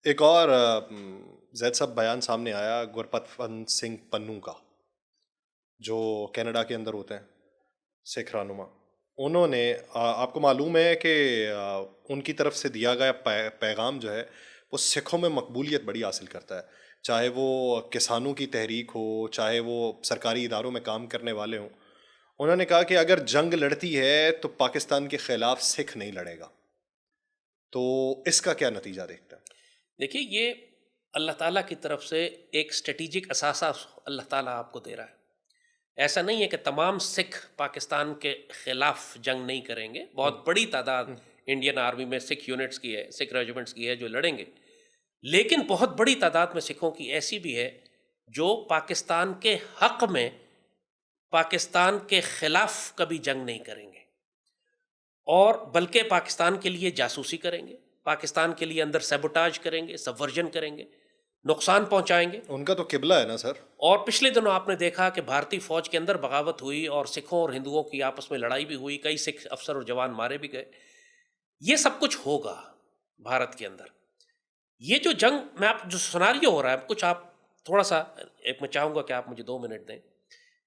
ایک اور زید صاحب بیان سامنے آیا گرپتونت سنگھ پنو کا، جو کینیڈا کے اندر ہوتے ہیں، سکھ رہنما. انہوں نے آپ کو معلوم ہے کہ ان کی طرف سے دیا گیا پیغام جو ہے وہ سکھوں میں مقبولیت بڑی حاصل کرتا ہے، چاہے وہ کسانوں کی تحریک ہو، چاہے وہ سرکاری اداروں میں کام کرنے والے ہوں. انہوں نے کہا کہ اگر جنگ لڑتی ہے تو پاکستان کے خلاف سکھ نہیں لڑے گا. تو اس کا کیا نتیجہ دیکھتا ہے؟ دیکھیے، یہ اللہ تعالیٰ کی طرف سے ایک اسٹریٹجک اثاثہ اللہ تعالیٰ آپ کو دے رہا ہے. ایسا نہیں ہے کہ تمام سکھ پاکستان کے خلاف جنگ نہیں کریں گے. بہت بڑی تعداد انڈین آرمی میں سکھ یونٹس کی ہے، سکھ ریجیمنٹس کی ہے جو لڑیں گے. لیکن بہت بڑی تعداد میں سکھوں کی ایسی بھی ہے جو پاکستان کے حق میں پاکستان کے خلاف کبھی جنگ نہیں کریں گے، اور بلکہ پاکستان کے لیے جاسوسی کریں گے، پاکستان کے لیے اندر سیبوٹاج کریں گے، سبورژن کریں گے، نقصان پہنچائیں گے. ان کا تو قبلہ ہے نا سر. اور پچھلے دنوں آپ نے دیکھا کہ بھارتی فوج کے اندر بغاوت ہوئی اور سکھوں اور ہندوؤں کی آپس میں لڑائی بھی ہوئی، کئی سکھ افسر اور جوان مارے بھی گئے. یہ سب کچھ ہوگا بھارت کے اندر. یہ جو جنگ میں آپ جو سناریو ہو رہا ہے، کچھ آپ تھوڑا سا ایک میں چاہوں گا کہ آپ مجھے 2 منٹ دیں.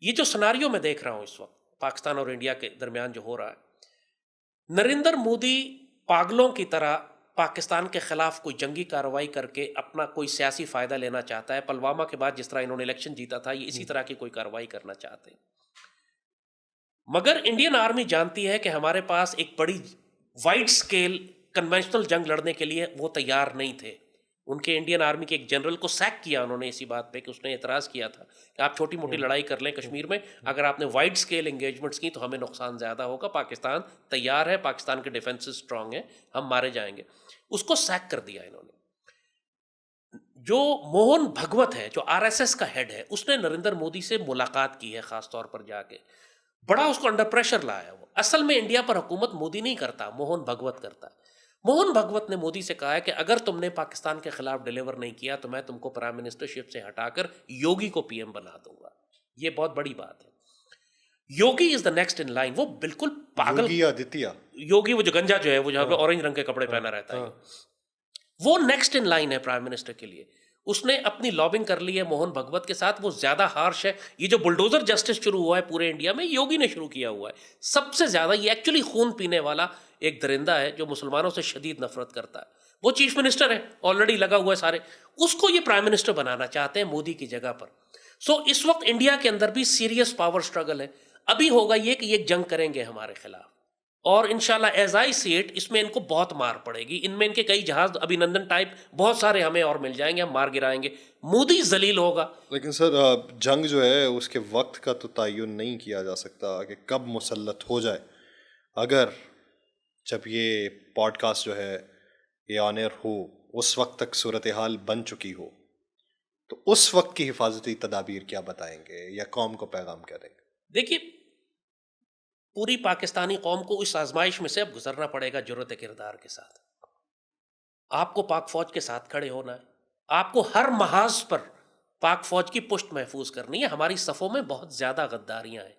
یہ جو سناریو میں دیکھ رہا ہوں اس وقت پاکستان اور انڈیا کے درمیان جو ہو رہا ہے، نریندر مودی پاگلوں کی طرح پاکستان کے خلاف کوئی جنگی کارروائی کر کے اپنا کوئی سیاسی فائدہ لینا چاہتا ہے. پلوامہ کے بعد جس طرح انہوں نے الیکشن جیتا تھا، یہ اسی طرح کی کوئی کارروائی کرنا چاہتے ہیں. مگر انڈین آرمی جانتی ہے کہ ہمارے پاس ایک بڑی وائڈ سکیل کنونشنل جنگ لڑنے کے لیے وہ تیار نہیں تھے. ان کے انڈین آرمی کے ایک جنرل کو سیک کیا انہوں نے اسی بات پہ کہ اس نے اعتراض کیا تھا کہ آپ چھوٹی موٹی لڑائی کر لیں کشمیر میں، اگر آپ نے وائڈ سکیل انگیجمنٹس کی تو ہمیں نقصان زیادہ ہوگا. پاکستان تیار ہے، پاکستان کے ڈیفنسز اسٹرانگ ہیں، ہم مارے جائیں گے. اس کو سیک کر دیا انہوں نے. جو موہن بھگوت ہے، جو آر ایس ایس کا ہیڈ ہے، اس نے نریندر مودی سے ملاقات کی ہے خاص طور پر جا کے، بڑا اس کو انڈر پریشر لایا. وہ اصل میں انڈیا پر حکومت مودی نہیں کرتا، موہن بھگوت کرتا ہے. موہن بھگوت نے مودی سے کہا ہے کہ اگر تم نے پاکستان کے خلاف ڈیلیور نہیں کیا تو میں تم کو پرائم منسٹرشپ سے ہٹا کر یوگی کو پی ایم بنا دوں گا. یہ بہت بڑی بات ہے. یوگی از دا نیکسٹ ان لائن. وہ بالکل پاگل یوگی آدتیہ، یوگی، وہ جو گنجا جو ہے، وہ جہاں پہ اورنج رنگ کے کپڑے پہنا رہتا ہے، وہ نیکسٹ ان لائن ہے پرائم منسٹر کے لیے. اس نے اپنی لابنگ کر لی ہے موہن بھگوت کے ساتھ. وہ زیادہ ہارش ہے. یہ جو بلڈوزر جسٹس شروع ہوا ہے پورے انڈیا میں، یوگی نے شروع کیا ہوا ہے. سب سے زیادہ یہ ایکچولی خون پینے والا ایک درندہ ہے جو مسلمانوں سے شدید نفرت کرتا ہے. وہ چیف منسٹر ہے، آلریڈی لگا ہوا ہے سارے. اس کو یہ پرائم منسٹر بنانا چاہتے ہیں مودی کی جگہ پر. اس وقت انڈیا کے اندر بھی سیریس پاور سٹرگل ہے. ابھی ہوگا یہ کہ یہ جنگ کریں گے ہمارے خلاف، اور انشاءاللہ ایز آئی سی اٹ اس میں ان کو بہت مار پڑے گی. ان میں ان کے کئی جہاز ابھی نندن ٹائپ بہت سارے ہمیں اور مل جائیں گے، ہم مار گرائیں گے. مودی ذلیل ہوگا. لیکن سر جنگ جو ہے اس کے وقت کا تو تعین نہیں کیا جا سکتا کہ کب مسلط ہو جائے. اگر جب یہ پوڈ کاسٹ جو ہے یہ آن ایئر ہو اس وقت تک صورتحال بن چکی ہو، تو اس وقت کی حفاظتی تدابیر کیا بتائیں گے یا قوم کو پیغام کیا دیں گے؟ دیکھیے، پوری پاکستانی قوم کو اس آزمائش میں سے اب گزرنا پڑے گا جرأت کردار کے ساتھ. آپ کو پاک فوج کے ساتھ کھڑے ہونا ہے. آپ کو ہر محاذ پر پاک فوج کی پشت محفوظ کرنی ہے. ہماری صفوں میں بہت زیادہ غداریاں ہیں،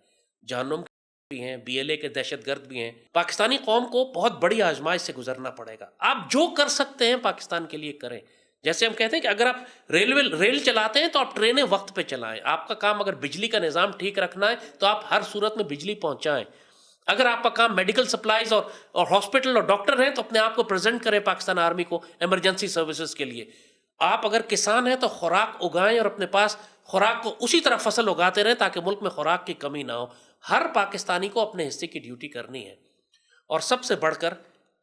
جہنم بھی ہیں، بی ایل اے کے دہشت گرد بھی ہیں. پاکستانی قوم کو بہت بڑی آزمائش سے گزرنا پڑے گا. آپ جو کر سکتے ہیں پاکستان کے لیے کریں. جیسے ہم کہتے ہیں کہ اگر آپ ریل چلاتے ہیں تو آپ ٹرینیں وقت پہ چلائیں. آپ کا کام اگر بجلی کا نظام ٹھیک رکھنا ہے تو آپ ہر صورت میں بجلی پہنچائیں. اگر آپ کا کام میڈیکل سپلائز اور ہاسپٹل اور ڈاکٹر ہیں تو اپنے آپ کو پریزنٹ کریں پاکستان آرمی کو ایمرجنسی سروسز کے لیے. آپ اگر کسان ہیں تو خوراک اگائیں اور اپنے پاس خوراک کو اسی طرح فصل اگاتے رہیں تاکہ ملک میں خوراک کی کمی نہ ہو. ہر پاکستانی کو اپنے حصے کی ڈیوٹی کرنی ہے. اور سب سے بڑھ کر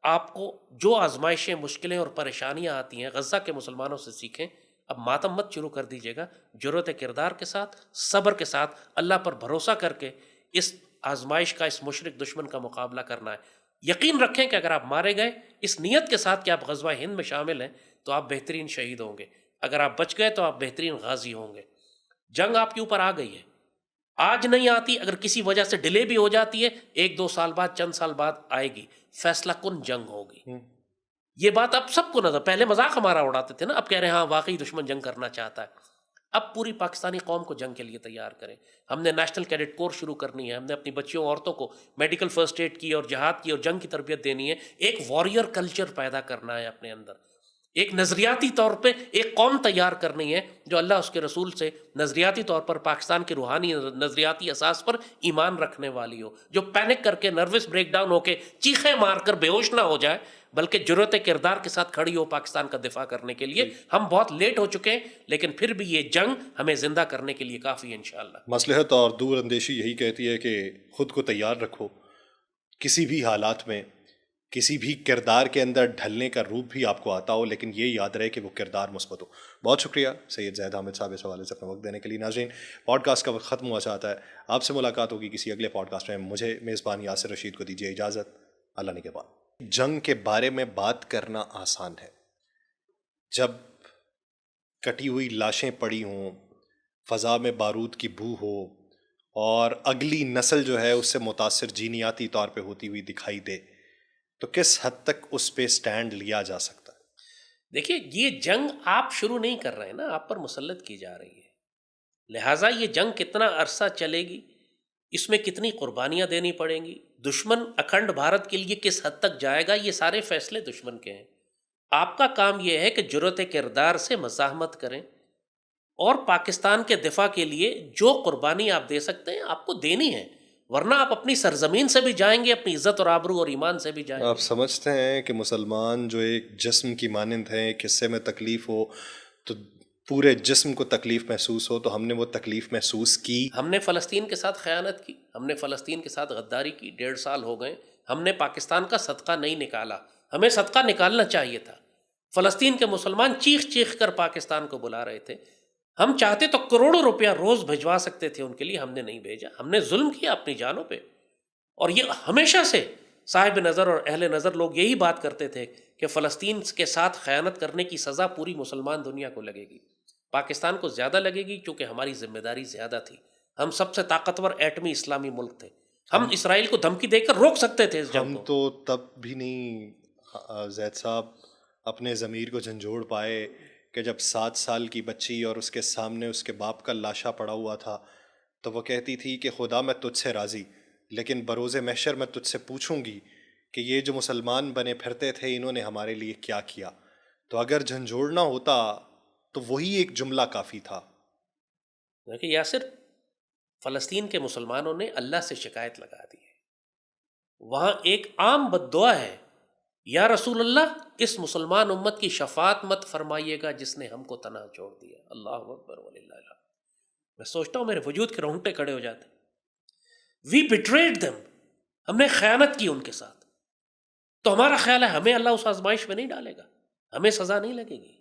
آپ کو جو آزمائشیں، مشکلیں اور پریشانیاں آتی ہیں غزہ کے مسلمانوں سے سیکھیں. اب ماتم مت شروع کر دیجیے گا. جرأت کردار کے ساتھ، صبر کے ساتھ، اللہ پر بھروسہ کر کے اس آزمائش کا، اس مشرک دشمن کا مقابلہ کرنا ہے. یقین رکھیں کہ اگر آپ مارے گئے اس نیت کے ساتھ کہ آپ غزوہ ہند میں شامل ہیں تو آپ بہترین شہید ہوں گے. اگر آپ بچ گئے تو آپ بہترین غازی ہوں گے. جنگ آپ کے اوپر آ گئی ہے، آج نہیں آتی. اگر کسی وجہ سے ڈیلے بھی ہو جاتی ہے، 1-2 سال بعد، چند سال بعد آئے گی. فیصلہ کن جنگ ہوگی. یہ بات اب سب کو نظر، پہلے مذاق ہمارا اڑاتے تھے نا، اب کہہ رہے ہیں ہاں واقعی دشمن جنگ کرنا چاہتا ہے. اب پوری پاکستانی قوم کو جنگ کے لیے تیار کریں. ہم نے نیشنل کیڈٹ کورس شروع کرنی ہے. ہم نے اپنی بچیوں عورتوں کو میڈیکل فرسٹ ایڈ کی اور جہاد کی اور جنگ کی تربیت دینی ہے. ایک واریر کلچر پیدا کرنا ہے اپنے اندر. ایک نظریاتی طور پہ ایک قوم تیار کرنی ہے جو اللہ اس کے رسول سے نظریاتی طور پر پاکستان کے روحانی نظریاتی اساس پر ایمان رکھنے والی ہو، جو پینک کر کے نروس بریک ڈاؤن ہو کے چیخیں مار کر بے ہوش نہ ہو جائے، بلکہ جرأت کردار کے ساتھ کھڑی ہو پاکستان کا دفاع کرنے کے لیے۔ ہم بہت لیٹ ہو چکے ہیں، لیکن پھر بھی یہ جنگ ہمیں زندہ کرنے کے لیے کافی ہے انشاءاللہ۔ مصلحت اور دور اندیشی یہی کہتی ہے کہ خود کو تیار رکھو، کسی بھی حالات میں کسی بھی کردار کے اندر ڈھلنے کا روپ بھی آپ کو آتا ہو، لیکن یہ یاد رہے کہ وہ کردار مثبت ہو۔ بہت شکریہ سید زاہد حامد صاحب اس حوالے سے اپنا وقت دینے کے لیے۔ ناظرین، پوڈ کاسٹ کا وقت ختم ہوا چاہتا ہے، آپ سے ملاقات ہوگی کسی اگلے پوڈ کاسٹ میں۔ مجھے میزبان یاسر رشید کو دیجیے اجازت، اللہ نگہبان۔ جنگ کے بارے میں بات کرنا آسان ہے، جب کٹی ہوئی لاشیں پڑی ہوں، فضا میں بارود کی بو ہو اور اگلی نسل جو ہے اس سے متاثر جینیاتی طور پہ ہوتی ہوئی دکھائی دے، تو کس حد تک اس پہ سٹینڈ لیا جا سکتا ہے؟ دیکھیے، یہ جنگ آپ شروع نہیں کر رہے ہیں نا، آپ پر مسلط کی جا رہی ہے، لہٰذا یہ جنگ کتنا عرصہ چلے گی، اس میں کتنی قربانیاں دینی پڑیں گی، دشمن اکھنڈ بھارت کے لیے کس حد تک جائے گا، یہ سارے فیصلے دشمن کے ہیں۔ آپ کا کام یہ ہے کہ جرأت کردار سے مزاحمت کریں اور پاکستان کے دفاع کے لیے جو قربانی آپ دے سکتے ہیں آپ کو دینی ہے، ورنہ آپ اپنی سرزمین سے بھی جائیں گے، اپنی عزت اور آبرو اور ایمان سے بھی جائیں گے۔ آپ سمجھتے ہیں کہ مسلمان جو ایک جسم کی مانند ہیں، ایک حصے میں تکلیف ہو تو پورے جسم کو تکلیف محسوس ہو، تو ہم نے وہ تکلیف محسوس کی؟ ہم نے فلسطین کے ساتھ خیانت کی، ہم نے فلسطین کے ساتھ غداری کی، 1.5 سال ہو گئے، ہم نے پاکستان کا صدقہ نہیں نکالا، ہمیں صدقہ نکالنا چاہیے تھا۔ فلسطین کے مسلمان چیخ چیخ کر پاکستان کو بلا رہے تھے، ہم چاہتے تو کروڑوں روپیہ روز بھجوا سکتے تھے ان کے لیے، ہم نے نہیں بھیجا، ہم نے ظلم کیا اپنی جانوں پہ۔ اور یہ ہمیشہ سے صاحب نظر اور اہل نظر لوگ یہی بات کرتے تھے کہ فلسطین کے ساتھ خیانت کرنے کی سزا پوری مسلمان دنیا کو لگے گی، پاکستان کو زیادہ لگے گی کیونکہ ہماری ذمہ داری زیادہ تھی، ہم سب سے طاقتور ایٹمی اسلامی ملک تھے، ہم اسرائیل کو دھمکی دے کر روک سکتے تھے اس جنگ ہم کو۔ تو تب بھی نہیں زید صاحب اپنے ضمیر کو جھنجھوڑ پائے کہ جب 7 سال کی بچی اور اس کے سامنے اس کے باپ کا لاشا پڑا ہوا تھا تو وہ کہتی تھی کہ خدا میں تجھ سے راضی، لیکن بروز محشر میں تجھ سے پوچھوں گی کہ یہ جو مسلمان بنے پھرتے تھے انہوں نے ہمارے لیے کیا کیا۔ تو اگر جھنجھوڑنا ہوتا تو وہی ایک جملہ کافی تھا۔ دیکھیے یاسر، فلسطین کے مسلمانوں نے اللہ سے شکایت لگا دی ہے، وہاں ایک عام بد دعا ہے، یا رسول اللہ اس مسلمان امت کی شفاعت مت فرمائیے گا جس نے ہم کو تنہا چھوڑ دیا۔ اللہ اکبر وللہ الحمد۔ میں سوچتا ہوں میرے وجود کے رونگٹے کھڑے ہو جاتے۔ وی بیٹریڈ them، ہم نے خیانت کی ان کے ساتھ، تو ہمارا خیال ہے ہمیں اللہ اس آزمائش میں نہیں ڈالے گا، ہمیں سزا نہیں لگے گی۔